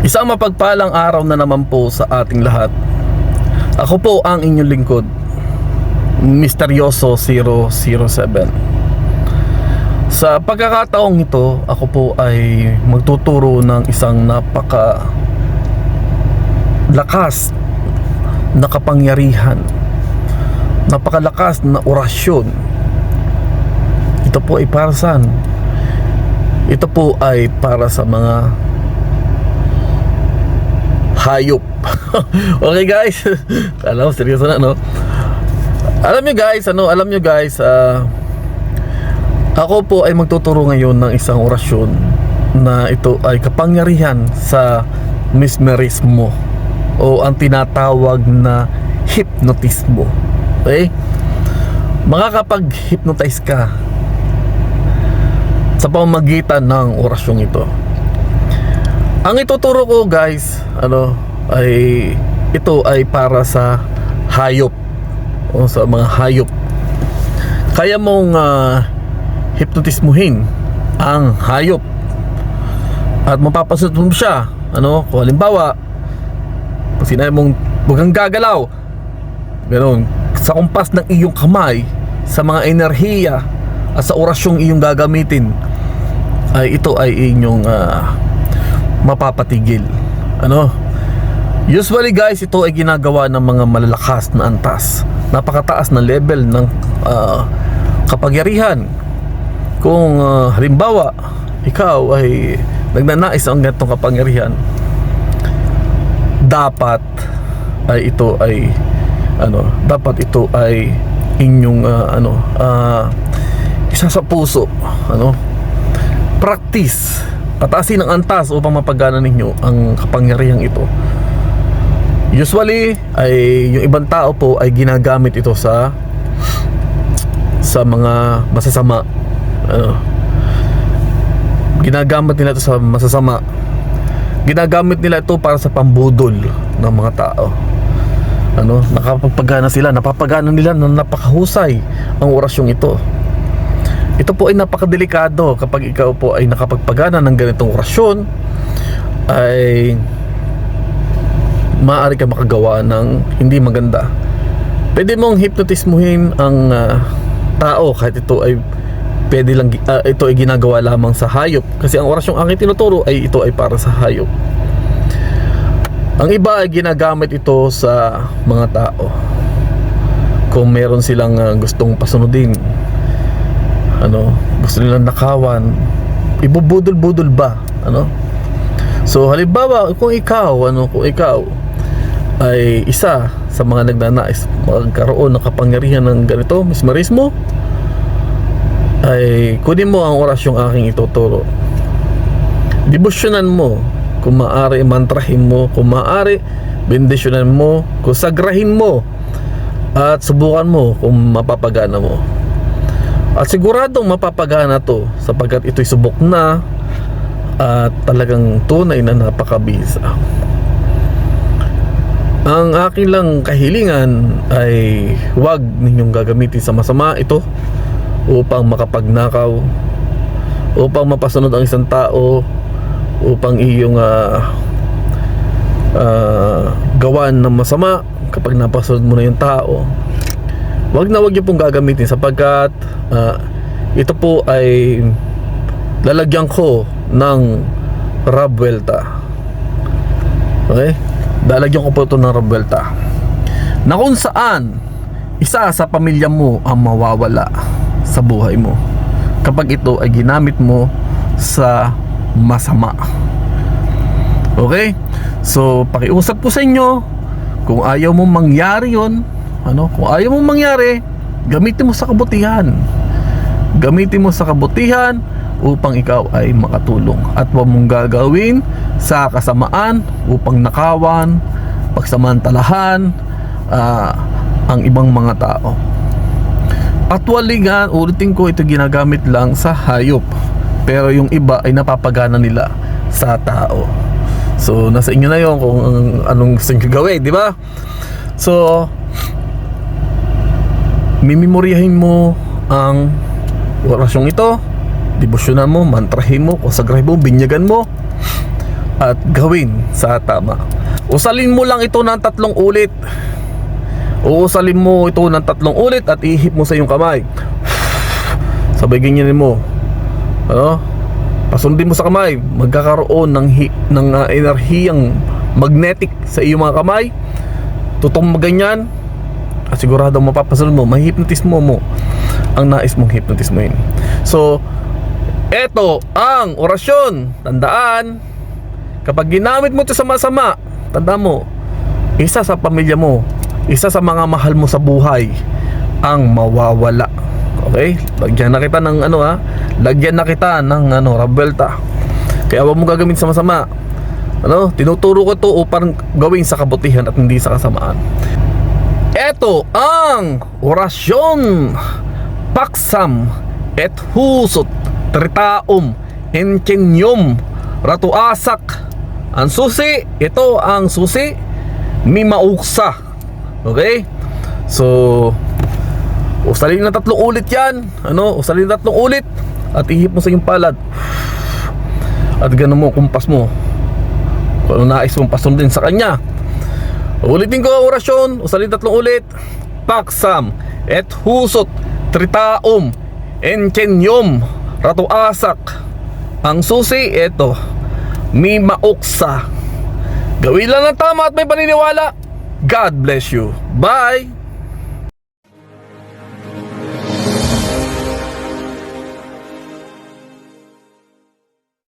Isang mapagpalang araw na naman po sa ating lahat. Ako po ang inyong lingkod, Misteryoso 007. Sa pagkakataong ito, ako po ay magtuturo ng isang napakalakas na kapangyarihan, napakalakas na orasyon. Ito po ay para saan? Ito po ay para sa mga hayop. Okay guys, alam mo seryoso na, no? Alam nyo guys, ako po ay magtuturo ngayon ng isang orasyon na ito ay kapangyarihan sa mesmerismo o ang tinatawag na hypnotismo. Okay? Makakapag-hypnotize ka sa pamamagitan ng orasyong ito. Ang ituturo ko guys, ito ay para sa hayop o sa mga hayop. Kaya mong hypnotismuhin ang hayop at mapapasunod mo siya. Kung halimbawa, pag sinabi mong huwag kang gagalaw, ganoon, sa kumpas ng iyong kamay, sa mga enerhiya at sa orasyong iyong gagamitin, ay ito ay inyong mapapatigil. Usually guys, ito ay ginagawa ng mga malalakas na antas, napakataas na level ng kapangyarihan. Kung halimbawa ikaw ay nagnanais ang ganitong kapangyarihan, dapat ito ay inyong isa sa puso, practice, patasin ang antas upang mapagana ninyo ang kapangyarihang ito. Usually ay yung ibang tao po ay ginagamit ito sa mga masasama. Ginagamit nila ito sa masasama. Ginagamit nila ito para sa pambudol ng mga tao. Nakapagpagana sila, napapagana nila na napakahusay ang orasyong ito. Ito po ay napakadelikado. Kapag ikaw po ay nakapagpagana ng ganitong orasyon, ay maaari ka makagawa ng hindi maganda. Pwede mong hypnotismuhin ang tao kahit ito ay ito ay ginagawa lamang sa hayop, kasi ang orasyong aking tinuturo ay ito ay para sa hayop. Ang iba ay ginagamit ito sa mga tao kung meron silang gustong pasunodin, gusto nilang nakawan, ibubudol-budol ba, So halimbawa kung ikaw ay isa sa mga nagnanais magkaroon ng kapangyarihan ng ganito, mesmerismo, ay kunin mo ang orasyong aking ituturo. Debosyonan mo, kung maaari mantrahin mo, kung maaari bendisyonan mo, kung sagrahin mo, at subukan mo kung mapapagana mo. At siguradong mapapagana to, sapagkat ito'y subok na at talagang tunay na napakabisa. Ang aking lang kahilingan ay huwag ninyong gagamitin sa masama ito upang makapagnakaw, upang mapasunod ang isang tao, upang iyong gawan ng masama. Kapag napasunod mo na yung tao, wag niyo pong gagamitin, sapagkat ito po ay lalagyan ko ng rabwelta. Okay? Lalagyan ko po ito ng rabwelta na kung saan isa sa pamilya mo ang mawawala sa buhay mo kapag ito ay ginamit mo sa masama. Okay? So pakiusap ko sa inyo, kung ayaw mo mangyari yun, kung ayaw mo mangyari, gamitin mo sa kabutihan. Gamitin mo sa kabutihan upang ikaw ay makatulong, at huwag mong gagawin sa kasamaan upang nakawan, pagsamantalahan ang ibang mga tao. Actually nga, ulitin ko, ito ginagamit lang sa hayop, pero yung iba ay napapagana nila sa tao. So nasa inyo na yun kung anong gusto nyo gawin, di ba? So mimemoryahin mo ang orasyong ito, debosyonan mo, mantrahin mo, konsagrahin mo, binyagan mo, at gawin sa tama. Usalin mo lang ito ng 3 ulit. Uusalin mo ito ng 3 ulit at ihip mo sa iyong kamay. Sabay ganyanin mo. Ano? Pasundin mo sa kamay. Magkakaroon ng enerhiyang magnetic sa iyong mga kamay. Tutong maganyan. At siguradong mapapasunod mo, mahihipnotismo mo ang nais mong hipnotismohin. So, eto ang orasyon. Tandaan, kapag ginamit mo ito sa masama, tanda mo, isa sa pamilya mo, isa sa mga mahal mo sa buhay ang mawawala. Okay? Lagyan na kita ng lagyan na kita ng Rabelta. Kaya huwag mo gagawin sa masama. Tinuturo ko to upang gawin sa kabutihan at hindi sa kasamaan. Ito ang orasyon. Paksam et husot tritaum enkenyom ratuasak. Ang susi, ito ang susi, mimauksa. Okay? So, usalin na 3 ulit yan. Usalin na 3 ulit at ihip mo sa iyong palad. At ganun mo, kumpas mo kung ano nais mong pasundin sa kanya. Ulitin ko ang orasyon. Usalin 3 ulit. Paksam et husot tritaum enkenyom ratuasak. Ang susi, ito, mimauksa. Gawin lang ng tama at may paniniwala. God bless you. Bye!